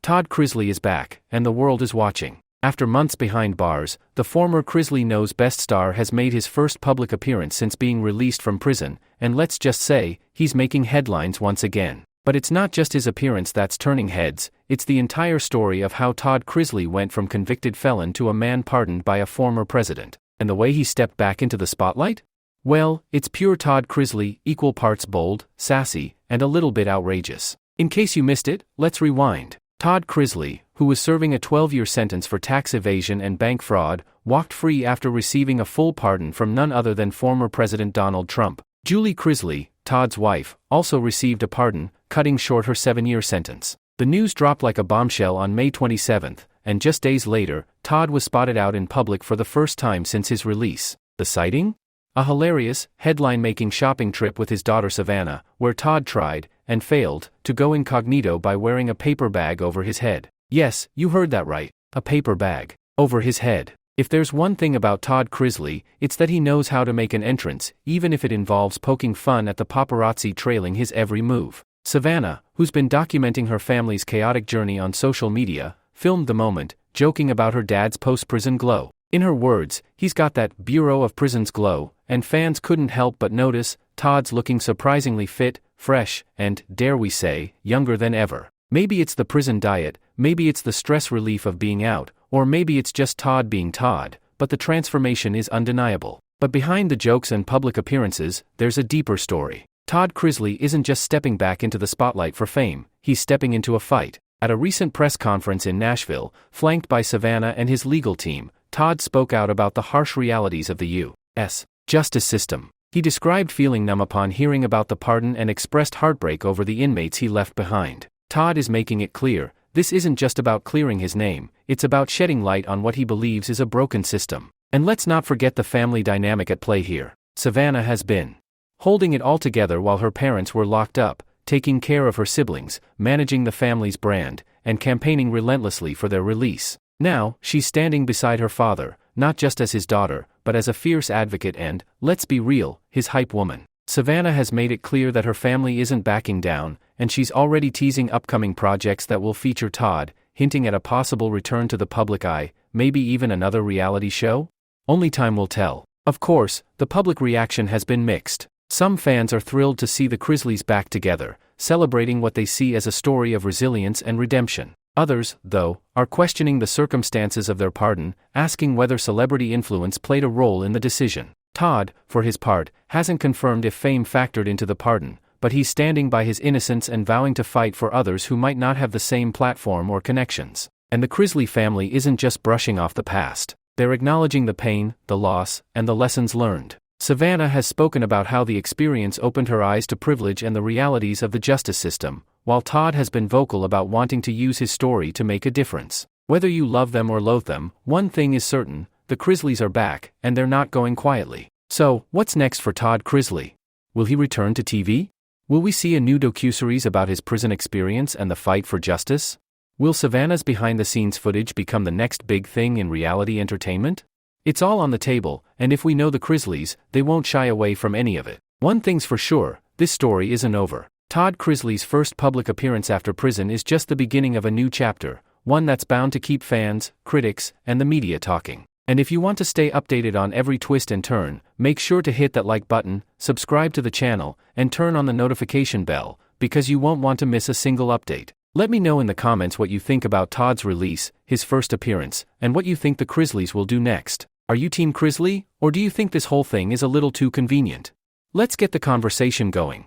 Todd Chrisley is back, and the world is watching. After months behind bars, the former Chrisley Knows best star has made his first public appearance since being released from prison, and let's just say, he's making headlines once again. But it's not just his appearance that's turning heads, it's the entire story of how Todd Chrisley went from convicted felon to a man pardoned by a former president. And the way he stepped back into the spotlight? Well, it's pure Todd Chrisley, equal parts bold, sassy, and a little bit outrageous. In case you missed it, let's rewind. Todd Chrisley, who was serving a 12-year sentence for tax evasion and bank fraud, walked free after receiving a full pardon from none other than former President Donald Trump. Julie Chrisley, Todd's wife, also received a pardon, cutting short her 7-year sentence. The news dropped like a bombshell on May 27, and just days later, Todd was spotted out in public for the first time since his release. The sighting? A hilarious, headline-making shopping trip with his daughter Savannah, where Todd tried, and failed, to go incognito by wearing a paper bag over his head. Yes, you heard that right, a paper bag. Over his head. If there's one thing about Todd Chrisley, it's that he knows how to make an entrance, even if it involves poking fun at the paparazzi trailing his every move. Savannah, who's been documenting her family's chaotic journey on social media, filmed the moment, joking about her dad's post-prison glow. In her words, he's got that Bureau of Prisons glow, and fans couldn't help but notice, Todd's looking surprisingly fit, fresh, and, dare we say, younger than ever. Maybe it's the prison diet, maybe it's the stress relief of being out, or maybe it's just Todd being Todd, but the transformation is undeniable. But behind the jokes and public appearances, there's a deeper story. Todd Chrisley isn't just stepping back into the spotlight for fame, he's stepping into a fight. At a recent press conference in Nashville, flanked by Savannah and his legal team, Todd spoke out about the harsh realities of the U.S. justice system. He described feeling numb upon hearing about the pardon and expressed heartbreak over the inmates he left behind. Todd is making it clear, this isn't just about clearing his name, it's about shedding light on what he believes is a broken system. And let's not forget the family dynamic at play here. Savannah has been holding it all together while her parents were locked up, taking care of her siblings, managing the family's brand, and campaigning relentlessly for their release. Now, she's standing beside her father, not just as his daughter, but as a fierce advocate and, let's be real, his hype woman. Savannah has made it clear that her family isn't backing down, and she's already teasing upcoming projects that will feature Todd, hinting at a possible return to the public eye, maybe even another reality show? Only time will tell. Of course, the public reaction has been mixed. Some fans are thrilled to see the Chrisleys back together, celebrating what they see as a story of resilience and redemption. Others, though, are questioning the circumstances of their pardon, asking whether celebrity influence played a role in the decision. Todd, for his part, hasn't confirmed if fame factored into the pardon, but he's standing by his innocence and vowing to fight for others who might not have the same platform or connections. And the Chrisley family isn't just brushing off the past. They're acknowledging the pain, the loss, and the lessons learned. Savannah has spoken about how the experience opened her eyes to privilege and the realities of the justice system, while Todd has been vocal about wanting to use his story to make a difference. Whether you love them or loathe them, one thing is certain, the Chrisleys are back, and they're not going quietly. So, what's next for Todd Chrisley? Will he return to TV? Will we see a new docuseries about his prison experience and the fight for justice? Will Savannah's behind-the-scenes footage become the next big thing in reality entertainment? It's all on the table, and if we know the Chrisleys, they won't shy away from any of it. One thing's for sure, this story isn't over. Todd Chrisley's first public appearance after prison is just the beginning of a new chapter, one that's bound to keep fans, critics, and the media talking. And if you want to stay updated on every twist and turn, make sure to hit that like button, subscribe to the channel, and turn on the notification bell, because you won't want to miss a single update. Let me know in the comments what you think about Todd's release, his first appearance, and what you think the Chrisleys will do next. Are you Team Chrisley, or do you think this whole thing is a little too convenient? Let's get the conversation going.